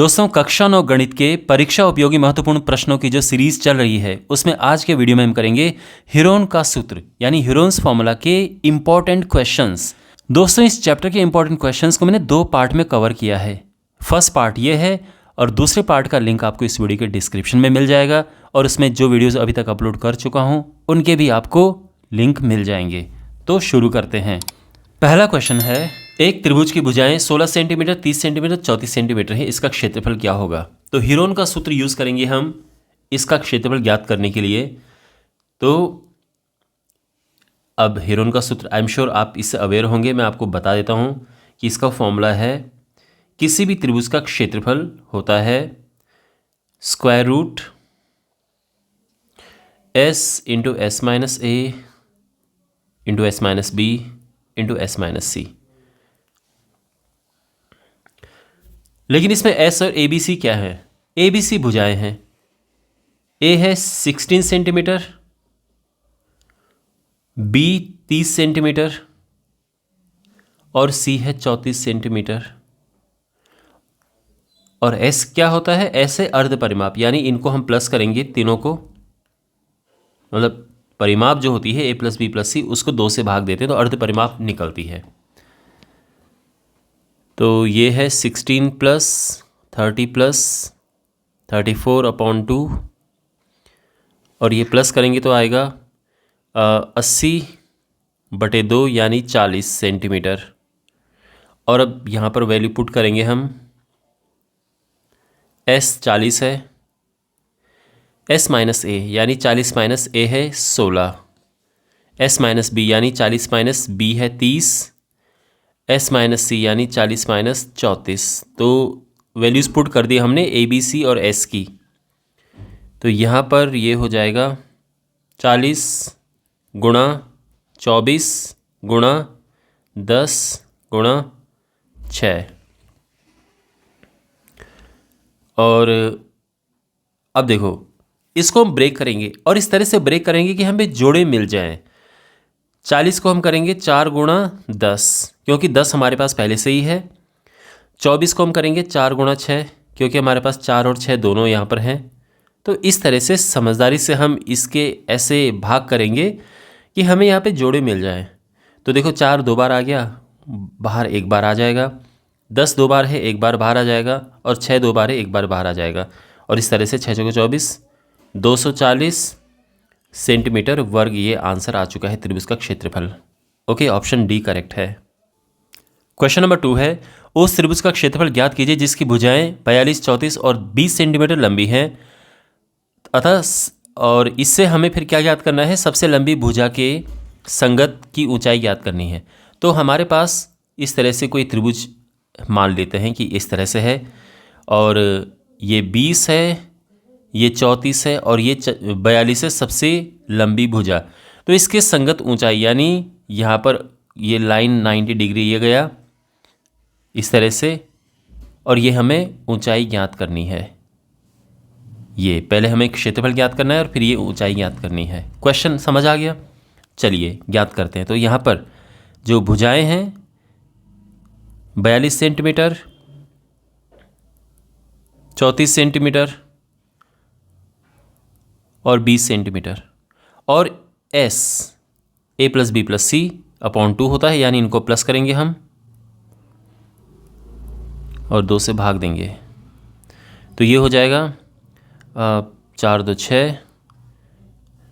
दोस्तों, कक्षा 9 गणित के परीक्षा उपयोगी महत्वपूर्ण प्रश्नों की जो सीरीज चल रही है उसमें आज के वीडियो में हम करेंगे हीरोन का सूत्र यानी हीरोन्स फॉर्मूला के इम्पॉर्टेंट क्वेश्चंस। दोस्तों, इस चैप्टर के इम्पॉर्टेंट क्वेश्चंस को मैंने 2 पार्ट में कवर किया है। फर्स्ट पार्ट ये है और दूसरे पार्ट का लिंक आपको इस वीडियो के डिस्क्रिप्शन में मिल जाएगा और उसमें जो वीडियोज़ अभी तक अपलोड कर चुका हूँ उनके भी आपको लिंक मिल जाएंगे। तो शुरू करते हैं। पहला क्वेश्चन है, एक त्रिभुज की भुजाएं 16 सेंटीमीटर, 30 सेंटीमीटर, 34 सेंटीमीटर है, इसका क्षेत्रफल क्या होगा? तो हीरोन का सूत्र यूज़ करेंगे हम इसका क्षेत्रफल ज्ञात करने के लिए। तो अब हीरोन का सूत्र आई एम श्योर आप इससे अवेयर होंगे, मैं आपको बता देता हूँ कि इसका फॉर्मूला है, किसी भी त्रिभुज का क्षेत्रफल होता है square root S into S minus A into S minus B into S minus C. लेकिन इसमें एस और ए बी सी क्या है? ए बी सी भुजाएं हैं। ए है 16 सेंटीमीटर, बी 30 सेंटीमीटर और सी है 34 सेंटीमीटर। और एस क्या होता है? एस है अर्ध परिमाप, यानी इनको हम प्लस करेंगे तीनों को, मतलब परिमाप जो होती है ए प्लस बी प्लस सी उसको 2 से भाग देते हैं तो अर्ध परिमाप निकलती है। तो ये है 16 प्लस 30 प्लस 34/2 और ये प्लस करेंगे तो आएगा 80/2 यानी 40 सेंटीमीटर। और अब यहाँ पर वैल्यू पुट करेंगे हम। एस 40 है, एस माइनस ए यानी 40 माइनस ए है 16, एस माइनस बी यानी 40 माइनस बी है 30, एस माइनस सी यानी 40 माइनस 34। तो वैल्यूज़ पुट कर दी हमने ए बी सी और एस की। तो यहाँ पर ये हो जाएगा 40 गुणा 24 गुणा 10 गुणा 6। और अब देखो, इसको हम ब्रेक करेंगे और इस तरह से ब्रेक करेंगे कि हमें जोड़े मिल जाएं। 40 को हम करेंगे 4 गुणा 10 क्योंकि 10 हमारे पास पहले से ही है। 24 को हम करेंगे 4 गुणा 6 क्योंकि हमारे पास 4 और 6 दोनों यहाँ पर हैं। तो इस तरह से समझदारी से हम इसके ऐसे भाग करेंगे कि हमें यहाँ पे जोड़े मिल जाएं। तो देखो 4 2 बार आ गया, बाहर 1 बार आ जाएगा, 10 2 बार है 1 बार बाहर आ जाएगा और 6 2 बार है 1 बार बाहर आ जाएगा। और इस तरह से 6 चौके 24 240 सेंटीमीटर वर्ग ये आंसर आ चुका है त्रिभुज का क्षेत्रफल। ओके, ऑप्शन डी करेक्ट है। क्वेश्चन नंबर 2 है, उस त्रिभुज का क्षेत्रफल ज्ञात कीजिए जिसकी भुजाएं 42, 34 और 20 सेंटीमीटर लंबी हैं। अतः और इससे हमें फिर क्या ज्ञात करना है? सबसे लंबी भुजा के संगत की ऊंचाई ज्ञात करनी है। तो हमारे पास इस तरह से कोई त्रिभुज मान लेते हैं कि इस तरह से है और ये 20 है, ये 34 है और ये 42 है सबसे लंबी भुजा। तो इसके संगत ऊंचाई यानी यहाँ पर ये लाइन 90 डिग्री ये गया इस तरह से और ये हमें ऊंचाई ज्ञात करनी है। ये पहले हमें क्षेत्रफल ज्ञात करना है और फिर ये ऊंचाई ज्ञात करनी है। क्वेश्चन समझ आ गया? चलिए ज्ञात करते हैं। तो यहाँ पर जो भुजाएं हैं 42 सेंटीमीटर, 34 सेंटीमीटर और 20 सेंटीमीटर और s a plus b plus c upon 2 होता है, यानी इनको प्लस करेंगे हम और 2 से भाग देंगे। तो ये हो जाएगा 4 2 6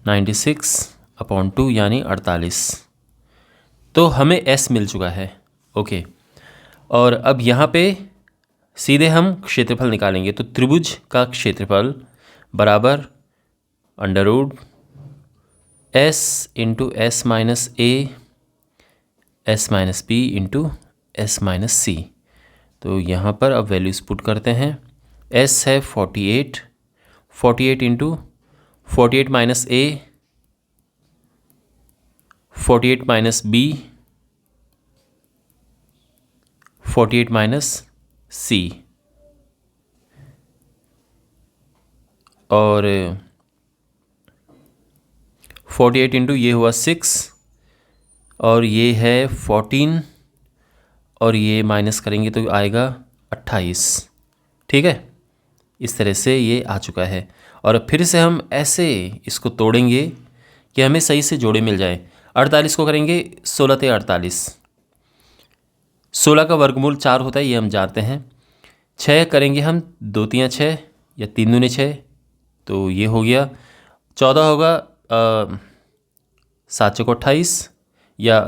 96/2 यानी 48। तो हमें एस मिल चुका है। ओके, और अब यहाँ पे सीधे हम क्षेत्रफल निकालेंगे। तो त्रिभुज का क्षेत्रफल बराबर under root S into S minus A S minus B into S minus C. तो यहाँ पर अब वैल्यूज़ पुट करते हैं। एस है 48, 48 इंटू 48 माइनस ए 48 माइनस बी 48 माइनस सी और 48 इंटू ये हुआ 6 और ये है 14 और ये माइनस करेंगे तो आएगा 28। ठीक है, इस तरह से ये आ चुका है। और फिर से हम ऐसे इसको तोड़ेंगे कि हमें सही से जोड़े मिल जाए। 48 को करेंगे 16 ते 48, 16 का वर्गमूल 4 होता है, ये हम जानते हैं। 6 करेंगे हम 2 तियाँ 6 या 3 दूने 6, तो ये हो गया। 14 होगा 7 चौको 28 या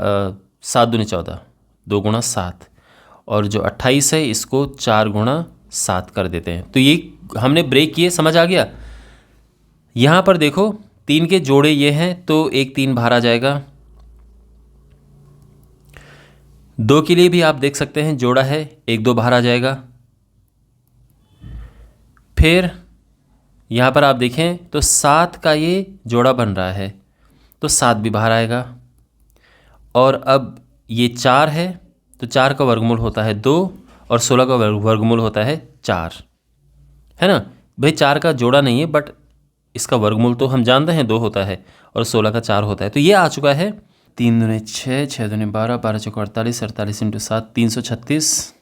7 दूने 14, 2 गुणा 7, और जो 28 है इसको 4 गुणा 7 कर देते हैं। तो ये हमने ब्रेक किए, समझ आ गया। यहाँ पर देखो 3 के जोड़े ये हैं, तो एक 3 बाहर आ जाएगा। 2 के लिए भी आप देख सकते हैं जोड़ा है, 1 2 बाहर आ जाएगा। फिर यहाँ पर आप देखें तो 7 का ये जोड़ा बन रहा है, तो 7 भी बाहर आएगा। और अब ये 4 है, तो 4 का वर्गमूल होता है 2 और 16 का वर्गमूल होता है 4, है ना भाई। 4 का जोड़ा नहीं है, बट इसका वर्गमूल तो हम जानते हैं 2 होता है और 16 का 4 होता है। तो ये आ चुका है 3 दूने 6, 6 दूने 12, 12 चौको 48, 48 इंटू 7, 336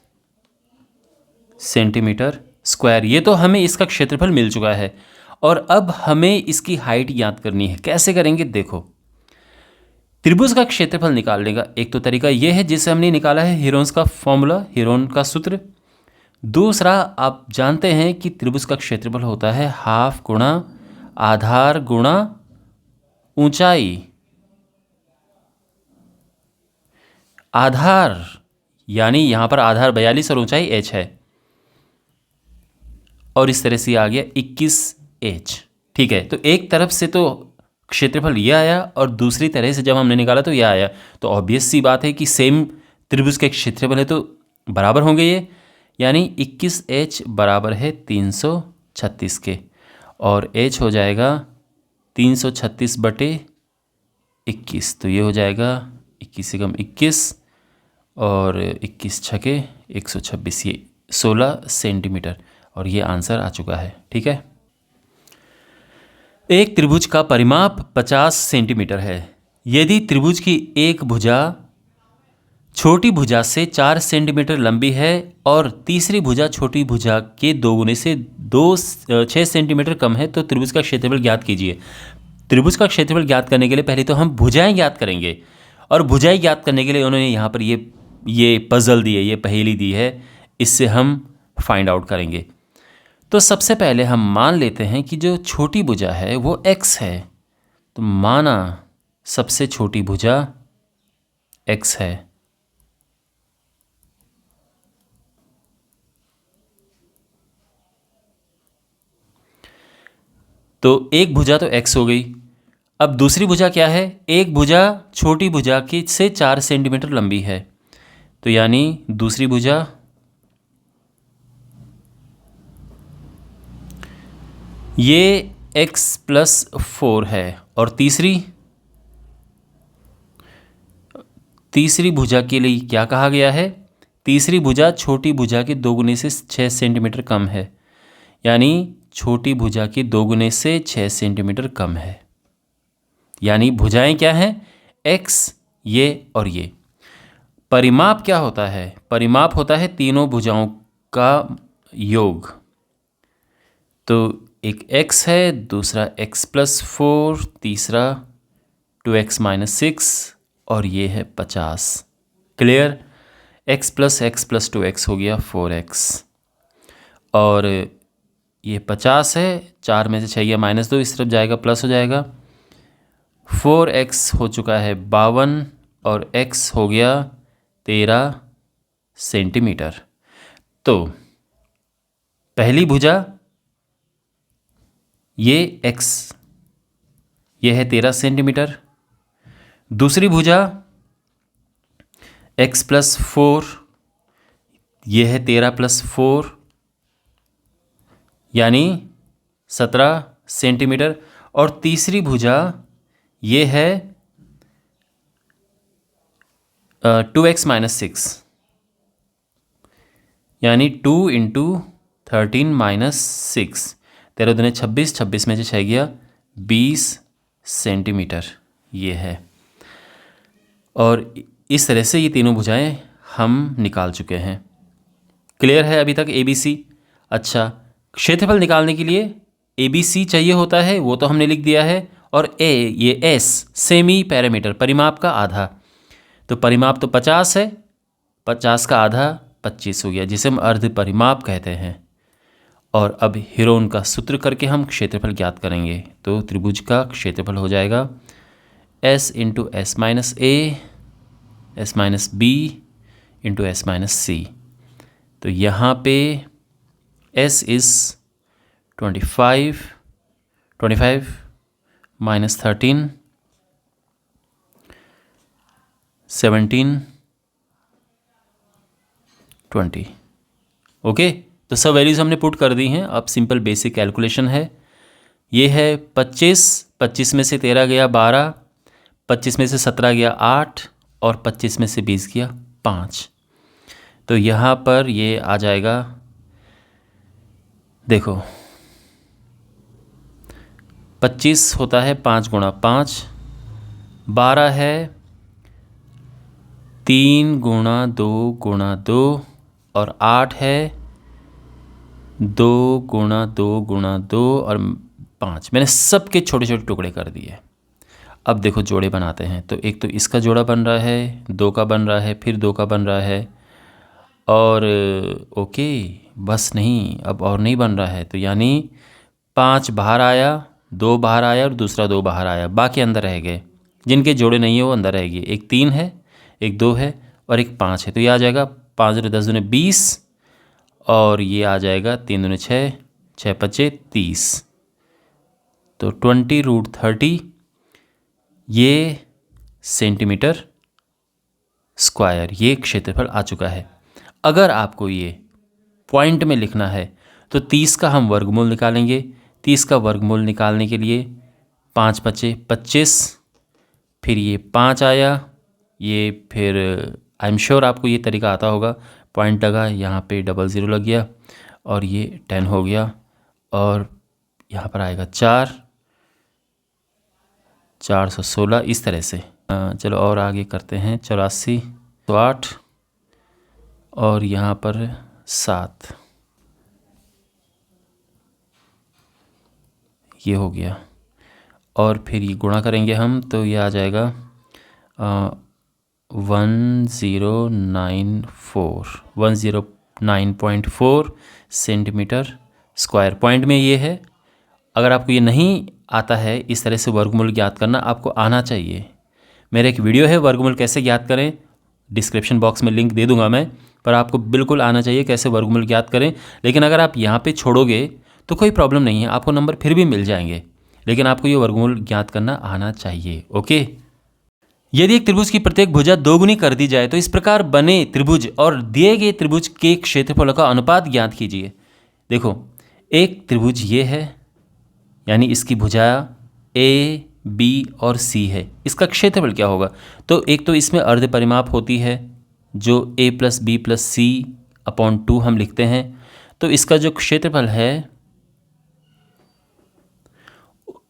सेंटीमीटर स्क्वायर। ये तो हमें इसका क्षेत्रफल मिल चुका है। और अब हमें इसकी हाइट याद करनी है। कैसे करेंगे देखो, त्रिभुज का क्षेत्रफल निकालने का एक तो तरीका यह है जिसे हमने निकाला है हीरोन्स का फॉर्मूला, हीरोन का सूत्र। दूसरा, आप जानते हैं कि त्रिभुज का क्षेत्रफल होता है हाफ गुणा आधार गुणा ऊंचाई। आधार यानी यहां पर आधार 42 और ऊंचाई h है, और इस तरह से आ गया 21h। ठीक है, तो एक तरफ से तो क्षेत्रफल ये आया और दूसरी तरह से जब हमने निकाला तो ये आया। तो ऑब्वियस सी बात है कि सेम त्रिभुज के क्षेत्रफल है तो बराबर होंगे ये, यानी 21h बराबर है 336 के, और h हो जाएगा 336 बटे 21। तो ये हो जाएगा 21 से कम 21 और 21 छके 126, ये 16 सेंटीमीटर, और ये आंसर आ चुका है। ठीक है, एक त्रिभुज का परिमाप 50 सेंटीमीटर है। यदि त्रिभुज की एक भुजा छोटी भुजा से 4 सेंटीमीटर लंबी है और तीसरी भुजा छोटी भुजा के 2 गुने से 6 सेंटीमीटर कम है, तो त्रिभुज का क्षेत्रफल ज्ञात कीजिए। त्रिभुज का क्षेत्रफल ज्ञात करने के लिए पहले तो हम भुजाएं ज्ञात करेंगे, और भुजाएं ज्ञात करने के लिए उन्होंने यहाँ पर ये पजल दी है, ये पहेली दी है, इससे हम फाइंड आउट करेंगे। तो सबसे पहले हम मान लेते हैं कि जो छोटी भुजा है वो x है, तो माना सबसे छोटी भुजा x है। तो एक भुजा तो x हो गई। अब दूसरी भुजा क्या है, एक भुजा छोटी भुजा की से 4 सेंटीमीटर लंबी है, तो यानी दूसरी भुजा ये x + 4 है, और तीसरी भुजा के लिए क्या कहा गया है, तीसरी भुजा छोटी भुजा के 2 गुने से 6 सेंटीमीटर कम है, यानी छोटी भुजा की 2 गुने से 6 सेंटीमीटर कम है। यानी भुजाएं क्या हैं, x, ये और ये। परिमाप क्या होता है, परिमाप होता है तीनों भुजाओं का योग। तो एक x है, दूसरा x + 4, तीसरा 2x - 6, और ये है 50। क्लियर, x + 2x हो गया 4x, और ये 50 है, 4 में से 6 या -2 इस तरफ जाएगा, प्लस हो जाएगा। 4x हो चुका है 52, और x हो गया 13 सेंटीमीटर। तो पहली भुजा ये x, ये है 13 सेंटीमीटर। दूसरी भुजा x + 4, ये है 13 + 4, यानी 17 सेंटीमीटर। और तीसरी भुजा ये है 2x - 6, यानी 2 × 13 - 6, 13 दूने 26, 26 में से 6 गया 20 सेंटीमीटर, ये है। और इस तरह से ये तीनों भुजाएं हम निकाल चुके हैं। क्लियर है अभी तक ABC? अच्छा, क्षेत्रफल निकालने के लिए ABC चाहिए होता है, वो तो हमने लिख दिया है, और ये S सेमी पैरामीटर, परिमाप का आधा। तो परिमाप तो 50 है, 50 का आधा 25 हो गया, जिसे हम अर्ध परिमाप कहते हैं। और अब हीरोन का सूत्र करके हम क्षेत्रफल ज्ञात करेंगे। तो त्रिभुज का क्षेत्रफल हो जाएगा S into S minus A S minus B into S minus C। तो यहाँ पे S इज़ 25 माइनस 13 17 20। ओके, तो सब वैल्यूज़ हमने पुट कर दी हैं। अब सिंपल बेसिक कैलकुलेशन है। ये है 25 में से 13 गया 12, 25 में से 17 गया 8, और 25 में से 20 गया 5। तो यहाँ पर ये आ जाएगा, देखो 25 होता है 5 गुणा 5, 12 है 3 गुणा 2 गुणा 2, और 8 है 2 गुणा 2 गुणा 2 और 5। मैंने सबके छोटे छोटे टुकड़े कर दिए। अब देखो जोड़े बनाते हैं। तो एक तो इसका जोड़ा बन रहा है, 2 का बन रहा है, फिर 2 का बन रहा है, और ओके बस नहीं, अब और नहीं बन रहा है। तो यानी 5 बाहर आया, 2 बाहर आया और दूसरा 2 बाहर आया, बाकी अंदर रह गए। जिनके जोड़े नहीं है वो अंदर रह गए। एक 3 है, एक 2 है और एक 5 है। तो ये आ जाएगा 5 दूनी 10 दूनी 20, और ये आ जाएगा 3 दूनी 6, 6 पचे 30। तो 20√30 ये सेंटीमीटर स्क्वायर, ये क्षेत्रफल आ चुका है। अगर आपको ये पॉइंट में लिखना है तो 30 का हम वर्गमूल निकालेंगे। 30 का वर्गमूल निकालने के लिए 5 पचे 25, फिर ये 5 आया, ये फिर आई एम श्योर आपको ये तरीका आता होगा। पॉइंट लगा, यहाँ पे 00 लग गया, और ये 10 हो गया, और यहाँ पर आएगा 416, इस तरह से। चलो और आगे करते हैं। 84 तो 8, और यहाँ पर 7, ये हो गया। और फिर ये गुणा करेंगे हम, तो ये आ जाएगा 109.4 सेंटीमीटर स्क्वायर। पॉइंट में ये है। अगर आपको ये नहीं आता है इस तरह से वर्गमूल ज्ञात करना, आपको आना चाहिए। मेरा एक वीडियो है वर्गमूल कैसे ज्ञात करें, डिस्क्रिप्शन बॉक्स में लिंक दे दूंगा मैं, पर आपको बिल्कुल आना चाहिए कैसे वर्गमूल ज्ञात करें। लेकिन अगर आप यहाँ पे छोड़ोगे तो कोई प्रॉब्लम नहीं है, आपको नंबर फिर भी मिल जाएंगे, लेकिन आपको ये वर्गमूल ज्ञात करना आना चाहिए। ओके, यदि एक त्रिभुज की प्रत्येक भुजा दोगुनी कर दी जाए तो इस प्रकार बने त्रिभुज और दिए गए त्रिभुज के क्षेत्रफलों का अनुपात ज्ञात कीजिए। देखो, एक त्रिभुज ये है, यानी इसकी भुजा A, B और C है। इसका क्षेत्रफल क्या होगा? तो एक तो इसमें अर्ध परिमाप होती है जो A + B + C/2 हम लिखते हैं। तो इसका जो क्षेत्रफल है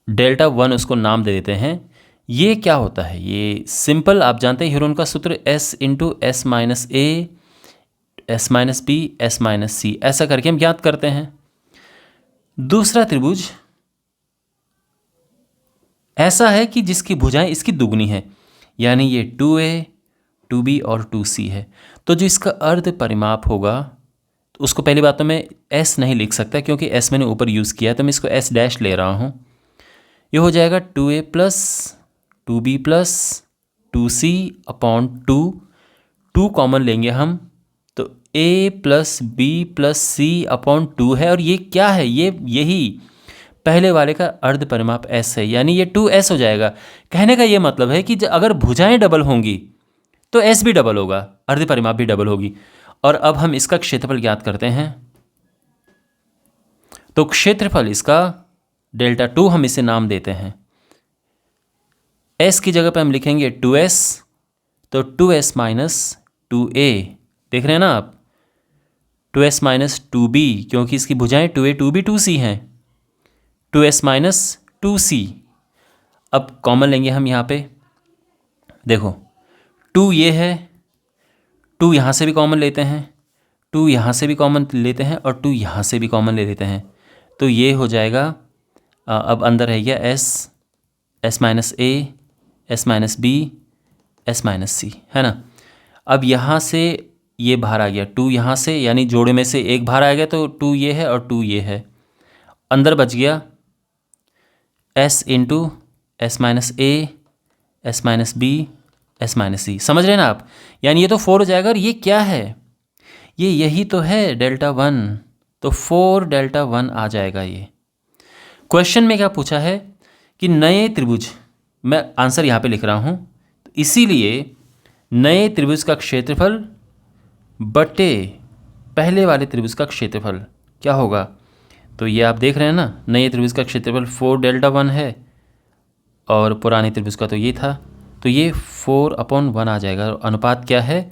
Δ1, उसको नाम दे देते हैं। ये क्या होता है? ये सिंपल, आप जानते हैं हीरोन का सूत्र S × S - A S - B S - C, ऐसा करके हम ज्ञात करते हैं। दूसरा त्रिभुज ऐसा है कि जिसकी भुजाएं इसकी दुगनी है, यानी ये 2A 2B और 2C है। तो जो इसका अर्ध परिमाप होगा, तो उसको पहली बात तो मैं S नहीं लिख सकता क्योंकि S मैंने ऊपर यूज़ किया है, तो मैं इसको S' ले रहा हूँ। ये हो जाएगा 2A + 2B + 2C/2। 2 कॉमन लेंगे हम, तो A + B + C/2 है। और ये क्या है? ये यही पहले वाले का अर्ध परिमाप S है, यानी ये 2S हो जाएगा। कहने का ये मतलब है कि अगर भुजाएं डबल होंगी तो S भी डबल होगा, अर्ध परिमाप भी डबल होगी। और अब हम इसका क्षेत्रफल ज्ञात करते हैं। तो क्षेत्रफल इसका Δ2 हम इसे नाम देते हैं। S की जगह पे हम लिखेंगे 2S, तो 2S - 2A, देख रहे हैं ना आप, 2S - 2B, क्योंकि इसकी भुजाएं 2A 2B 2C हैं, 2S - 2C। अब कॉमन लेंगे हम यहाँ पे, देखो 2 ये है, 2 यहाँ से भी कॉमन लेते हैं, 2 यहाँ से भी कॉमन लेते हैं और 2 यहाँ से भी कॉमन ले लेते हैं, तो ये हो जाएगा अब अंदर रह गया एस माइनस ए, S minus B, S minus C, है ना। अब यहाँ से ये बाहर आ गया 2 यहाँ से, यानी जोड़े में से एक बाहर आ गया, तो 2 ये है और 2 ये है। अंदर बच गया एस इंटू एस माइनस ए, S minus B, S minus C. समझ रहे हैं ना आप? यानी ये तो 4 हो जाएगा और ये क्या है, ये यही तो है डेल्टा 1, तो 4 डेल्टा 1 आ जाएगा। ये क्वेश्चन में क्या पूछा है कि नए त्रिभुज, मैं आंसर यहाँ पे लिख रहा हूँ, तो इसीलिए नए त्रिभुज का क्षेत्रफल बटे पहले वाले त्रिभुज का क्षेत्रफल क्या होगा। तो ये आप देख रहे हैं ना, नए त्रिभुज का क्षेत्रफल 4 डेल्टा 1 है और पुराने त्रिभुज का तो ये था, तो ये 4/1 आ जाएगा और अनुपात क्या है,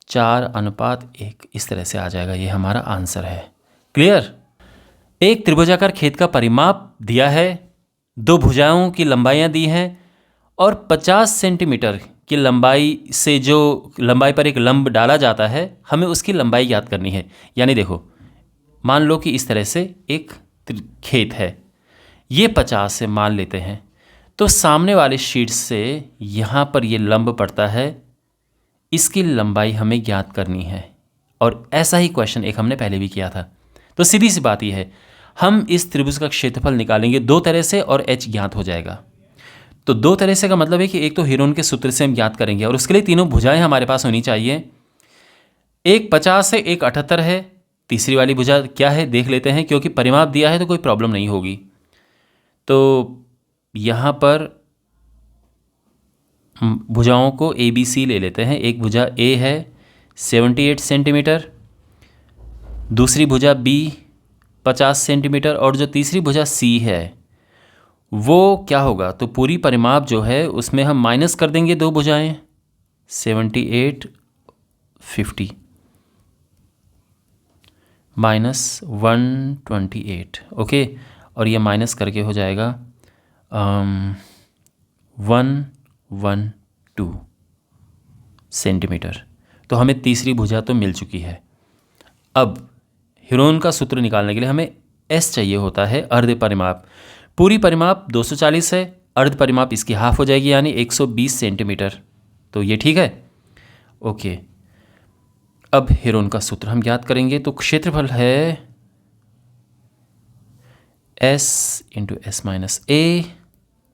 4:1, इस तरह से आ जाएगा। ये हमारा आंसर है। क्लियर? एक त्रिभुजाकार खेत का परिमाप दिया है, 2 भुजाओं की लंबाइयाँ दी हैं और 50 सेंटीमीटर की लंबाई से जो लंबाई पर एक लंब डाला जाता है, हमें उसकी लंबाई याद करनी है। यानी देखो, मान लो कि इस तरह से एक खेत है, ये 50 से मान लेते हैं, तो सामने वाले शीट से यहाँ पर ये लंब पड़ता है, इसकी लंबाई हमें ज्ञात करनी है। और ऐसा ही क्वेश्चन एक हमने पहले भी किया था। तो सीधी सी बात यह है, हम इस त्रिभुज का क्षेत्रफल निकालेंगे 2 तरह से और h ज्ञात हो जाएगा। तो 2 तरह से का मतलब है कि एक तो हेरोन के सूत्र से हम ज्ञात करेंगे और उसके लिए तीनों भुजाएं हमारे पास होनी चाहिए। एक 50 है, एक 78 है, तीसरी वाली भुजा क्या है देख लेते हैं, क्योंकि परिमाप दिया है तो कोई प्रॉब्लम नहीं होगी। तो यहाँ पर भुजाओं को ए बी सी ले लेते हैं। एक भुजा ए है 78 सेंटीमीटर, दूसरी भुजा बी 50 सेंटीमीटर और जो तीसरी भुजा सी है वो क्या होगा, तो पूरी परिमाप जो है उसमें हम माइनस कर देंगे 2 भुजाएं, 78 50 माइनस 128, ओके। और ये माइनस करके हो जाएगा 112 सेंटीमीटर। तो हमें तीसरी भुजा तो मिल चुकी है। अब हेरोन का सूत्र निकालने के लिए हमें एस चाहिए होता है, अर्ध परिमाप। पूरी परिमाप 240 है, अर्ध परिमाप इसकी हाफ हो जाएगी यानी 120 सेंटीमीटर। तो ये ठीक है, ओके। अब हेरोन का सूत्र हम ज्ञात करेंगे। तो क्षेत्रफल है s into S minus A,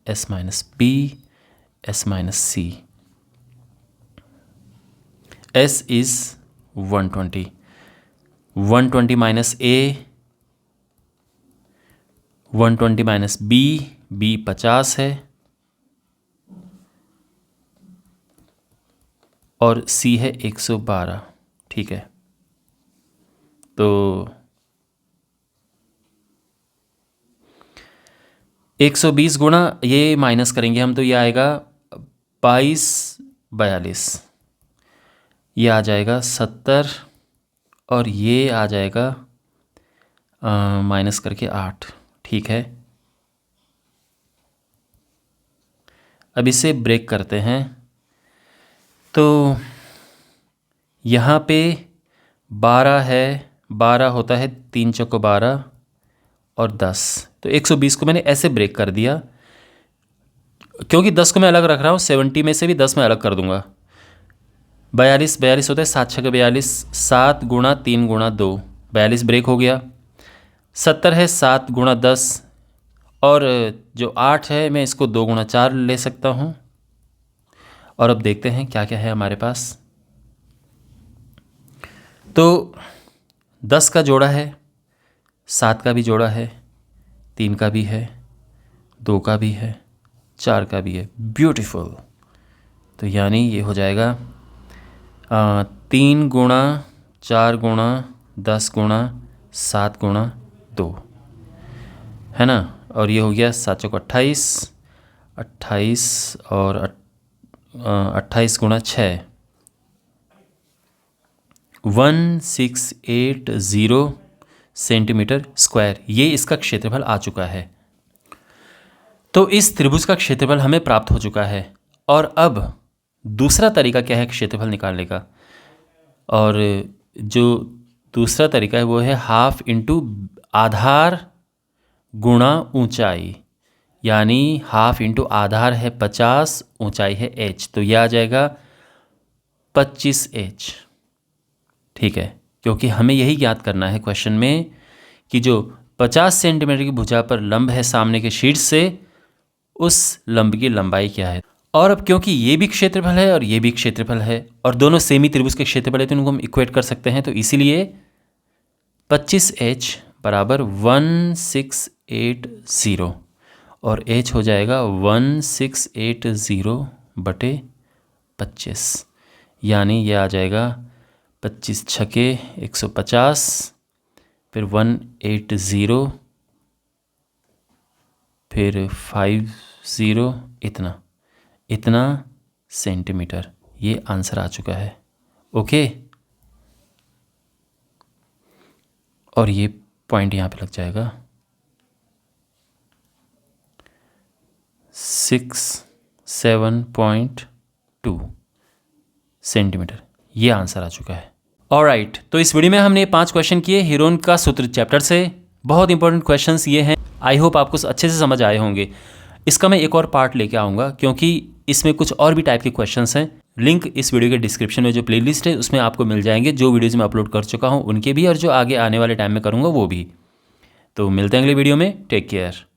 S minus B, S minus c. S is 120, 120 minus a, 120 minus b, b 50 है और सी है 112, ठीक है। तो 120 गुणा ये माइनस करेंगे हम, तो ये आएगा 22 42, ये आ जाएगा 70 और ये आ जाएगा माइनस करके 8, ठीक है। अब इसे ब्रेक करते हैं। तो यहाँ पे 12 है, 12 होता है 3 चौको 12 और 10, तो 120 को मैंने ऐसे ब्रेक कर दिया, क्योंकि 10 को मैं अलग रख रहा हूँ, 70 में से भी 10 मैं अलग कर दूंगा। 42 42 होता है 7 6 42, 7 गुणा 3 गुणा 2, 42 ब्रेक हो गया। 70 है 7 गुणा 10 और जो 8 है मैं इसको 2 गुणा 4 ले सकता हूँ। और अब देखते हैं क्या क्या है हमारे पास। तो 10 का जोड़ा है, 7 का भी जोड़ा है, 3 का भी है, 2 का भी है, 4 का भी है। ब्यूटीफुल। तो यानी ये हो जाएगा 3 गुणा 4 गुणा 10 गुणा 7 गुणा 2, है ना। और ये हो गया 7 चौक 28, 28 और 28 गुणा 6, 1680 सेंटीमीटर स्क्वायर। ये इसका क्षेत्रफल आ चुका है। तो इस त्रिभुज का क्षेत्रफल हमें प्राप्त हो चुका है। और अब दूसरा तरीका क्या है क्षेत्रफल निकालने का, और जो दूसरा तरीका है वो है हाफ इंटू आधार गुणा ऊंचाई, यानी हाफ इंटू आधार है 50, ऊंचाई है h, तो यह आ जाएगा 25h। ठीक है, क्योंकि हमें यही ज्ञात करना है क्वेश्चन में कि जो 50 सेंटीमीटर की भुजा पर लंब है सामने के शीर्ष से, उस लंब की लंबाई क्या है। और अब क्योंकि ये भी क्षेत्रफल है और ये भी क्षेत्रफल है और दोनों सेमी त्रिभुज के क्षेत्रफल है, तो इनको हम इक्वेट कर सकते हैं। तो इसीलिए 25h बराबर 1680 और h हो जाएगा 1680 बटे 25, यानी यह आ जाएगा 25 छके 150, फिर 180, फिर 50, इतना सेंटीमीटर। ये आंसर आ चुका है। ओके, और ये पॉइंट यहाँ पे लग जाएगा 67.2 सेंटीमीटर। ये आंसर आ चुका है। ऑलराइट, तो इस वीडियो में हमने 5 क्वेश्चन किए हीरोन का सूत्र चैप्टर से। बहुत इंपॉर्टेंट क्वेश्चंस ये हैं। आई होप आपको अच्छे से समझ आए होंगे। इसका मैं एक और पार्ट लेके आऊँगा, क्योंकि इसमें कुछ और भी टाइप के क्वेश्चंस हैं। लिंक इस वीडियो के डिस्क्रिप्शन में जो प्लेलिस्ट है उसमें आपको मिल जाएंगे, जो वीडियोज़ मैं अपलोड कर चुका हूँ उनके भी और जो आगे आने वाले टाइम में करूँगा वो भी। तो मिलते हैं अगले वीडियो में। Take care.